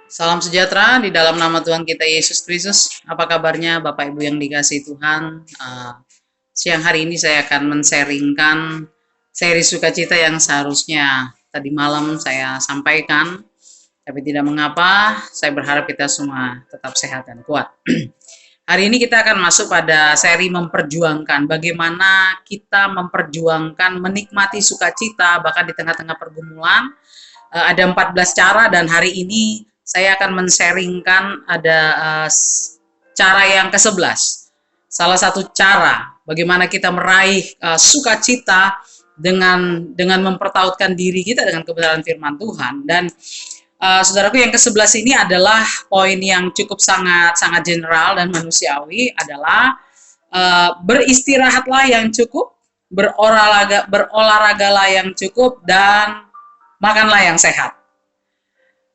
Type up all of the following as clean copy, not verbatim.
Salam sejahtera di dalam nama Tuhan kita Yesus Kristus. Apa kabarnya Bapak Ibu yang dikasihi Tuhan? Siang hari ini saya akan men-sharingkan seri sukacita yang seharusnya tadi malam saya sampaikan. Tapi tidak mengapa, saya berharap kita semua tetap sehat dan kuat. Hari ini kita akan masuk pada seri memperjuangkan. Bagaimana kita memperjuangkan menikmati sukacita bahkan di tengah-tengah pergumulan. Ada 14 cara dan hari ini saya akan men-sharingkan ada cara yang ke-11. Salah satu cara bagaimana kita meraih sukacita dengan mempertautkan diri kita dengan kebenaran firman Tuhan. Dan saudaraku, yang ke-11 ini adalah poin yang cukup sangat general dan manusiawi, adalah beristirahatlah yang cukup, berolahragalah yang cukup, dan makanlah yang sehat.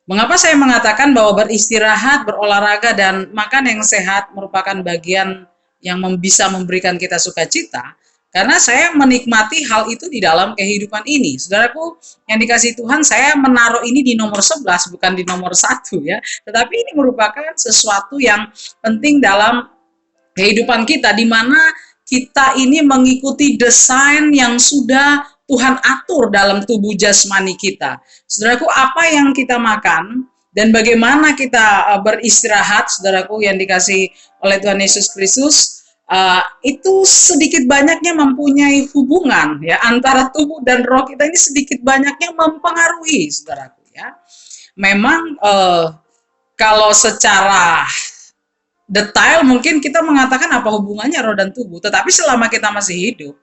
Mengapa saya mengatakan bahwa beristirahat, berolahraga, dan makan yang sehat merupakan bagian yang bisa memberikan kita sukacita? Karena saya menikmati hal itu di dalam kehidupan ini. Saudaraku yang dikasihi Tuhan, saya menaruh ini di nomor 11, bukan di nomor 1 ya. Tetapi ini merupakan sesuatu yang penting dalam kehidupan kita, di mana kita ini mengikuti desain yang sudah Tuhan atur dalam tubuh jasmani kita. Saudaraku, apa yang kita makan dan bagaimana kita beristirahat, saudaraku yang dikasihi oleh Tuhan Yesus Kristus, itu sedikit banyaknya mempunyai hubungan ya antara tubuh dan roh kita ini, sedikit banyaknya mempengaruhi, saudaraku ya. Memang kalau secara detail mungkin kita mengatakan apa hubungannya roh dan tubuh, tetapi selama kita masih hidup,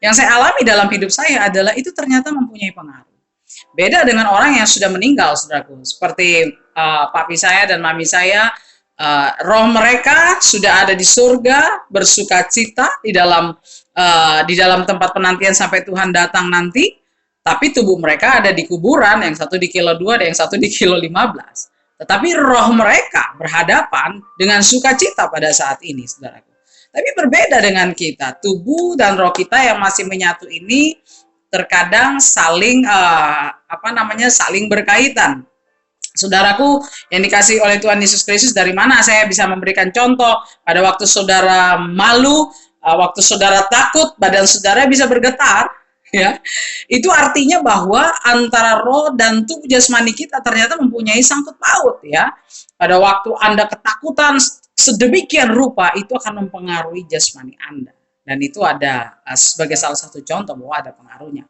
yang saya alami dalam hidup saya adalah itu ternyata mempunyai pengaruh. Beda dengan orang yang sudah meninggal, saudaraku. Seperti papi saya dan mami saya, roh mereka sudah ada di surga, bersuka cita di dalam tempat penantian sampai Tuhan datang nanti. Tapi tubuh mereka ada di kuburan, yang satu di kilo 2, dan yang satu di kilo 15. Tetapi roh mereka berhadapan dengan sukacita pada saat ini, saudaraku. Tapi berbeda dengan kita, tubuh dan roh kita yang masih menyatu ini terkadang saling saling berkaitan. Saudaraku yang dikasihi oleh Tuhan Yesus Kristus, dari mana saya bisa memberikan contoh? Pada waktu saudara malu, waktu saudara takut, badan saudara bisa bergetar, ya. Itu artinya bahwa antara roh dan tubuh jasmani kita ternyata mempunyai sangkut paut, ya. Pada waktu Anda ketakutan sedemikian rupa, itu akan mempengaruhi jasmani Anda. Dan itu ada sebagai salah satu contoh bahwa ada pengaruhnya.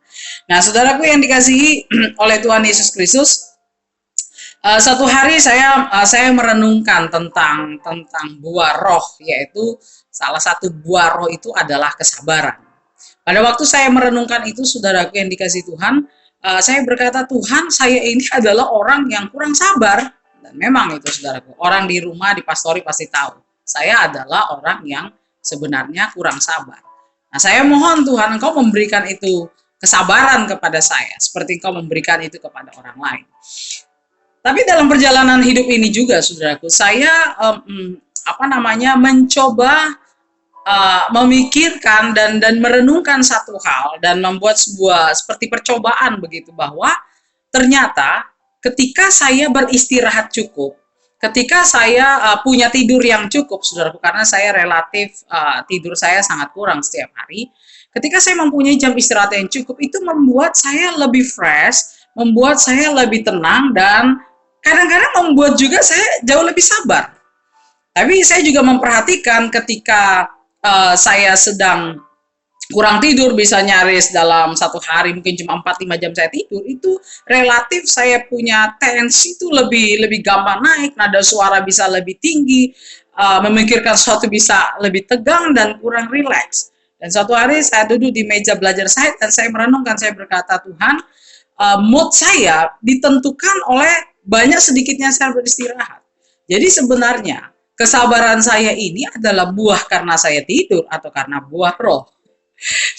Nah, saudaraku yang dikasihi oleh Tuhan Yesus Kristus, satu hari saya merenungkan tentang buah roh, yaitu salah satu buah roh itu adalah kesabaran. Pada waktu saya merenungkan itu, saudaraku yang dikasihi Tuhan, saya berkata, Tuhan, saya ini adalah orang yang kurang sabar. Dan memang itu, saudaraku, orang di rumah di pastori pasti tahu, saya adalah orang yang sebenarnya kurang sabar. Nah, saya mohon Tuhan, Engkau memberikan itu kesabaran kepada saya, seperti Engkau memberikan itu kepada orang lain. Tapi dalam perjalanan hidup ini juga, saudaraku, saya mencoba memikirkan dan merenungkan satu hal, dan membuat sebuah seperti percobaan begitu, bahwa ternyata ketika saya beristirahat cukup, ketika saya punya tidur yang cukup, saudaraku, karena saya relatif tidur saya sangat kurang setiap hari. Ketika saya mempunyai jam istirahat yang cukup, itu membuat saya lebih fresh, membuat saya lebih tenang, dan kadang-kadang membuat juga saya jauh lebih sabar. Tapi saya juga memperhatikan ketika saya sedang kurang tidur, bisa nyaris dalam satu hari mungkin cuma 4-5 jam saya tidur, itu relatif saya punya tensi itu lebih gampang naik, nada suara bisa lebih tinggi, memikirkan sesuatu bisa lebih tegang dan kurang rileks. Dan suatu hari saya duduk di meja belajar saya dan saya merenungkan, saya berkata, Tuhan, mood saya ditentukan oleh banyak sedikitnya saya beristirahat. Jadi sebenarnya kesabaran saya ini adalah buah karena saya tidur atau karena buah roh.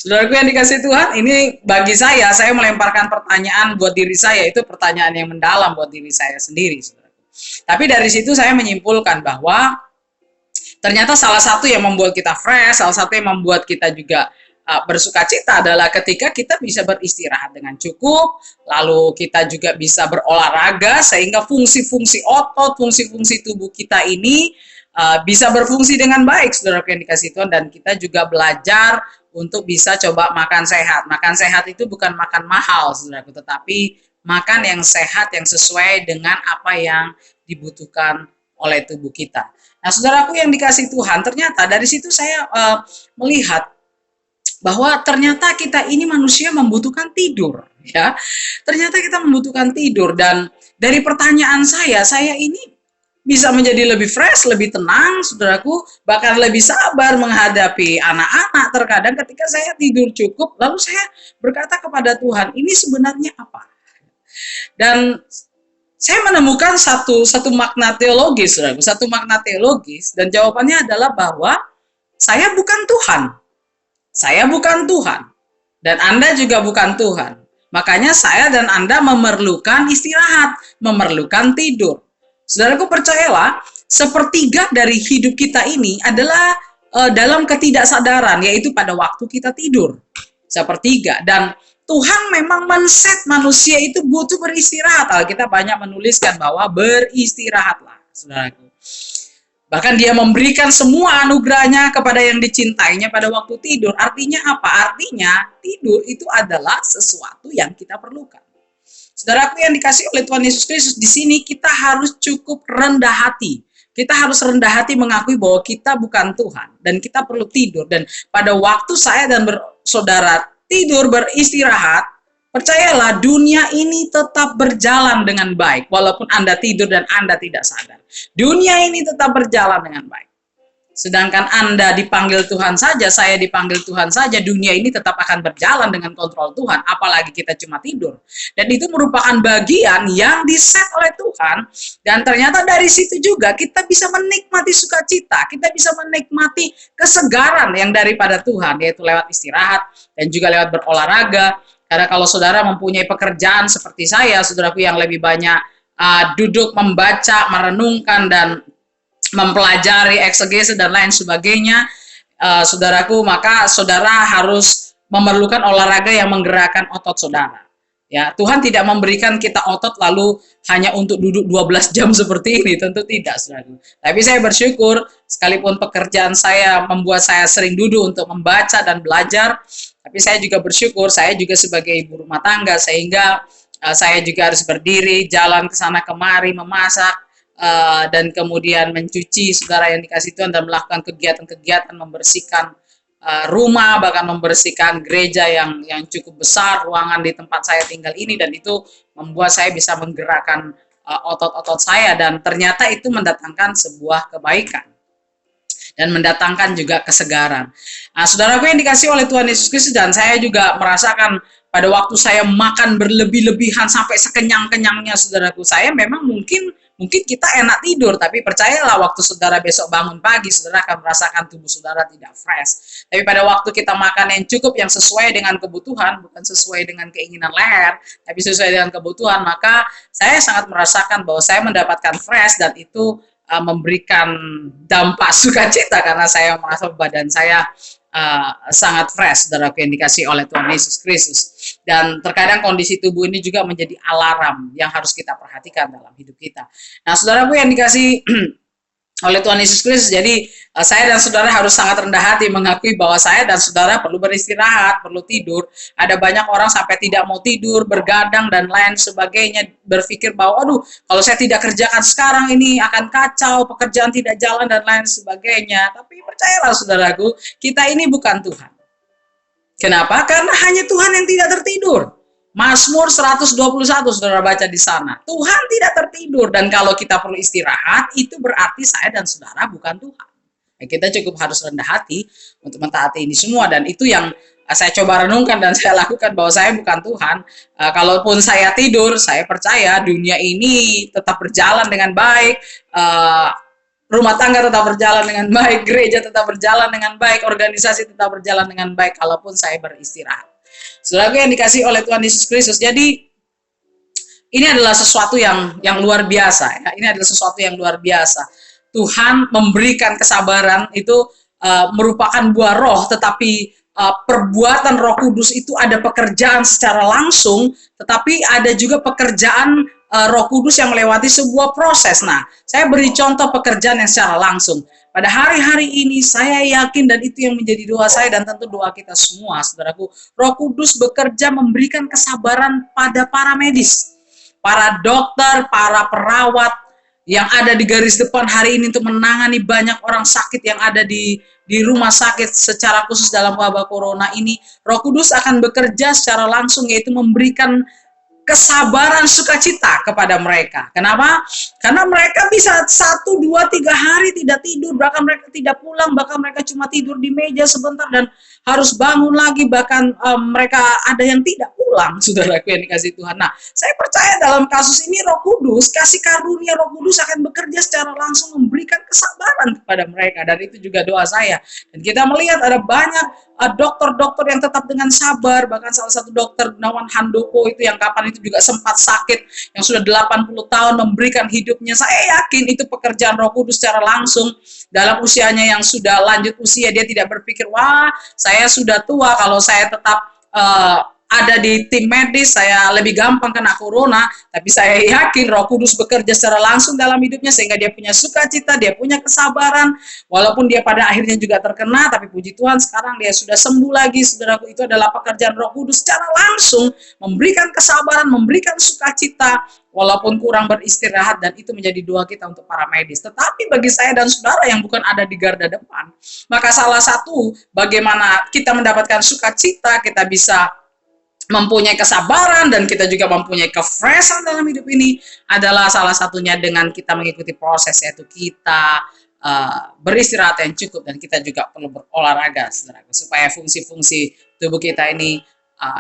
Saudaraku yang dikasihi Tuhan, ini bagi saya melemparkan pertanyaan buat diri saya, itu pertanyaan yang mendalam buat diri saya sendiri, saudaraku. Tapi dari situ saya menyimpulkan bahwa ternyata salah satu yang membuat kita fresh, salah satu yang membuat kita juga bersukacita adalah ketika kita bisa beristirahat dengan cukup, lalu kita juga bisa berolahraga sehingga fungsi-fungsi otot, fungsi-fungsi tubuh kita ini bisa berfungsi dengan baik, saudara yang dikasih Tuhan, dan kita juga belajar untuk bisa coba makan sehat. Makan sehat itu bukan makan mahal, saudaraku, tetapi makan yang sehat, yang sesuai dengan apa yang dibutuhkan oleh tubuh kita. Nah, saudaraku yang dikasih Tuhan, ternyata dari situ saya melihat bahwa ternyata kita ini manusia membutuhkan tidur, ya. Ternyata kita membutuhkan tidur, dan dari pertanyaan saya ini bisa menjadi lebih fresh, lebih tenang, saudaraku, bahkan lebih sabar menghadapi anak-anak terkadang ketika saya tidur cukup, lalu saya berkata kepada Tuhan, ini sebenarnya apa? Dan saya menemukan satu makna teologis, saudaraku, satu makna teologis, dan jawabannya adalah bahwa saya bukan Tuhan. Saya bukan Tuhan, dan Anda juga bukan Tuhan. Makanya saya dan Anda memerlukan istirahat, memerlukan tidur. Saudaraku, percayalah, sepertiga dari hidup kita ini adalah dalam ketidaksadaran, yaitu pada waktu kita tidur. Sepertiga. Dan Tuhan memang men-set manusia itu butuh beristirahat. Alkitab banyak menuliskan bahwa beristirahatlah, saudaraku. Bahkan dia memberikan semua anugerahnya kepada yang dicintainya pada waktu tidur. Artinya apa? Artinya tidur itu adalah sesuatu yang kita perlukan. Saudaraku yang dikasih oleh Tuhan Yesus Kristus, di sini kita harus cukup rendah hati. Kita harus rendah hati mengakui bahwa kita bukan Tuhan dan kita perlu tidur. Dan pada waktu saya dan saudara tidur beristirahat, percayalah dunia ini tetap berjalan dengan baik walaupun Anda tidur dan Anda tidak sadar. Dunia ini tetap berjalan dengan baik. Sedangkan Anda dipanggil Tuhan saja, saya dipanggil Tuhan saja, dunia ini tetap akan berjalan dengan kontrol Tuhan, apalagi kita cuma tidur. Dan itu merupakan bagian yang diset oleh Tuhan, dan ternyata dari situ juga kita bisa menikmati sukacita, kita bisa menikmati kesegaran yang daripada Tuhan, yaitu lewat istirahat dan juga lewat berolahraga. Karena kalau saudara mempunyai pekerjaan seperti saya, saudaraku, yang lebih banyak duduk membaca, merenungkan, dan mempelajari eksegesis dan lain sebagainya, saudaraku, maka saudara harus memerlukan olahraga yang menggerakkan otot saudara. Ya, Tuhan tidak memberikan kita otot lalu hanya untuk duduk 12 jam seperti ini, tentu tidak, saudaraku. Tapi saya bersyukur, sekalipun pekerjaan saya membuat saya sering duduk untuk membaca dan belajar, tapi saya juga bersyukur, saya juga sebagai ibu rumah tangga, sehingga saya juga harus berdiri, jalan ke sana kemari, memasak, dan kemudian mencuci, saudara yang dikasih Tuhan, dan melakukan kegiatan-kegiatan membersihkan rumah, bahkan membersihkan gereja yang cukup besar, ruangan di tempat saya tinggal ini, dan itu membuat saya bisa menggerakkan otot-otot saya, dan ternyata itu mendatangkan sebuah kebaikan dan mendatangkan juga kesegaran. Nah, saudaraku yang dikasih oleh Tuhan Yesus Kristus, dan saya juga merasakan pada waktu saya makan berlebih-lebihan sampai sekenyang-kenyangnya, saudaraku, saya memang mungkin kita enak tidur, tapi percayalah waktu saudara besok bangun pagi, saudara akan merasakan tubuh saudara tidak fresh. Tapi pada waktu kita makan yang cukup, yang sesuai dengan kebutuhan, bukan sesuai dengan keinginan leher, tapi sesuai dengan kebutuhan, maka saya sangat merasakan bahwa saya mendapatkan fresh, dan itu memberikan dampak sukacita karena saya merasa badan saya sangat fresh, saudaraku yang dikasih oleh Tuhan Yesus Kristus. Dan terkadang kondisi tubuh ini juga menjadi alarm yang harus kita perhatikan dalam hidup kita. Nah, saudaraku yang dikasih oleh Tuhan Yesus Kristus, jadi saya dan saudara harus sangat rendah hati mengakui bahwa saya dan saudara perlu beristirahat, perlu tidur. Ada banyak orang sampai tidak mau tidur, bergadang dan lain sebagainya, berpikir bahwa aduh, kalau saya tidak kerjakan sekarang ini akan kacau, pekerjaan tidak jalan dan lain sebagainya. Tapi percayalah saudaraku, kita ini bukan Tuhan. Kenapa? Karena hanya Tuhan yang tidak tertidur. Mazmur 121 saudara baca di sana. Tuhan tidak tertidur, dan kalau kita perlu istirahat, itu berarti saya dan saudara bukan Tuhan. Ya, kita cukup harus rendah hati untuk mentaati ini semua, dan itu yang saya coba renungkan dan saya lakukan, bahwa saya bukan Tuhan. Kalaupun saya tidur, saya percaya dunia ini tetap berjalan dengan baik, rumah tangga tetap berjalan dengan baik, gereja tetap berjalan dengan baik, organisasi tetap berjalan dengan baik, kalaupun saya beristirahat. Saudara yang dikasih oleh Tuhan Yesus Kristus, jadi ini adalah sesuatu yang luar biasa. Ya. Ini adalah sesuatu yang luar biasa. Tuhan memberikan kesabaran itu merupakan buah roh, tetapi perbuatan Roh Kudus itu ada pekerjaan secara langsung, tetapi ada juga pekerjaan Roh Kudus yang melewati sebuah proses. Nah, saya beri contoh pekerjaan yang secara langsung. Pada hari-hari ini saya yakin, dan itu yang menjadi doa saya dan tentu doa kita semua, saudaraku, Roh Kudus bekerja memberikan kesabaran pada para medis, para dokter, para perawat yang ada di garis depan hari ini untuk menangani banyak orang sakit yang ada di rumah sakit secara khusus dalam wabah corona ini. Roh Kudus akan bekerja secara langsung, yaitu memberikan kesabaran, sukacita kepada mereka. Kenapa? Karena mereka bisa 1, 2, 3 hari tidak tidur, bahkan mereka tidak pulang, bahkan mereka cuma tidur di meja sebentar dan harus bangun lagi, bahkan mereka ada yang tidak pulang, saudaraku yang dikasih Tuhan. Nah, saya percaya dalam kasus ini Roh Kudus, kasih karunia Roh Kudus akan bekerja secara langsung memberikan kesabaran kepada mereka, dan itu juga doa saya. Dan kita melihat ada banyak dokter-dokter yang tetap dengan sabar, bahkan salah satu dokter Gunawan Handoko itu yang kapan itu juga sempat sakit, yang sudah 80 tahun memberikan hidupnya. Saya yakin itu pekerjaan Roh Kudus secara langsung. Dalam usianya yang sudah lanjut usia, dia tidak berpikir, wah saya sudah tua, kalau saya tetap ada di tim medis, saya lebih gampang kena corona. Tapi saya yakin Roh Kudus bekerja secara langsung dalam hidupnya, sehingga dia punya sukacita, dia punya kesabaran, walaupun dia pada akhirnya juga terkena, tapi puji Tuhan sekarang dia sudah sembuh lagi, saudaraku. Itu adalah pekerjaan Roh Kudus secara langsung, memberikan kesabaran, memberikan sukacita, walaupun kurang beristirahat, dan itu menjadi doa kita untuk para medis. Tetapi bagi saya dan saudara yang bukan ada di garda depan, maka salah satu bagaimana kita mendapatkan sukacita, kita bisa mempunyai kesabaran, dan kita juga mempunyai kefreshan dalam hidup ini adalah salah satunya dengan kita mengikuti proses, yaitu kita beristirahat yang cukup, dan kita juga perlu berolahraga, saudara, supaya fungsi-fungsi tubuh kita ini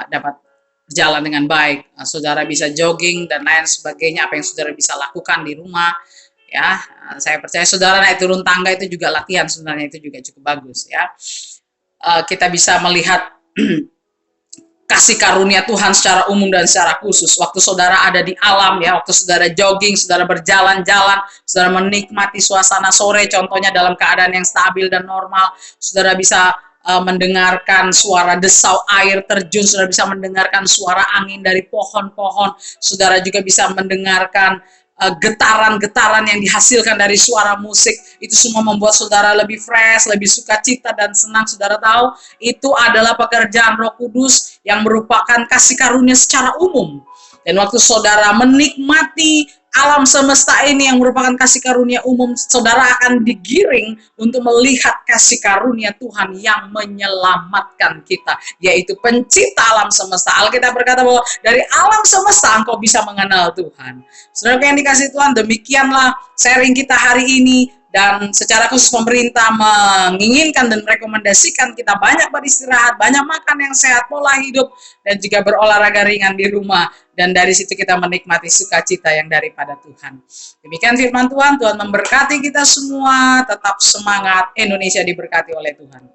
dapat berjalan dengan baik. Saudara bisa jogging dan lain sebagainya, apa yang saudara bisa lakukan di rumah, ya. Saya percaya saudara naik turun tangga itu juga latihan, sebenarnya itu juga cukup bagus, ya. Kita bisa melihat kasih karunia Tuhan secara umum dan secara khusus. Waktu saudara ada di alam, ya, waktu saudara jogging, saudara berjalan-jalan, saudara menikmati suasana sore, contohnya dalam keadaan yang stabil dan normal, saudara bisa mendengarkan suara desau air terjun, saudara bisa mendengarkan suara angin dari pohon-pohon, saudara juga bisa mendengarkan getaran-getaran yang dihasilkan dari suara musik. Itu semua membuat saudara lebih fresh, lebih sukacita dan senang. Saudara tahu, itu adalah pekerjaan Roh Kudus yang merupakan kasih karunia secara umum. Dan waktu saudara menikmati alam semesta ini yang merupakan kasih karunia umum, saudara akan digiring untuk melihat kasih karunia Tuhan yang menyelamatkan kita, yaitu pencipta alam semesta. Alkitab berkata bahwa dari alam semesta engkau bisa mengenal Tuhan. Saudara yang dikasih Tuhan, demikianlah sharing kita hari ini. Dan secara khusus pemerintah menginginkan dan merekomendasikan kita banyak beristirahat, banyak makan yang sehat, pola hidup, dan juga berolahraga ringan di rumah. Dan dari situ kita menikmati sukacita yang daripada Tuhan. Demikian firman Tuhan. Tuhan memberkati kita semua. Tetap semangat. Indonesia diberkati oleh Tuhan. Amin.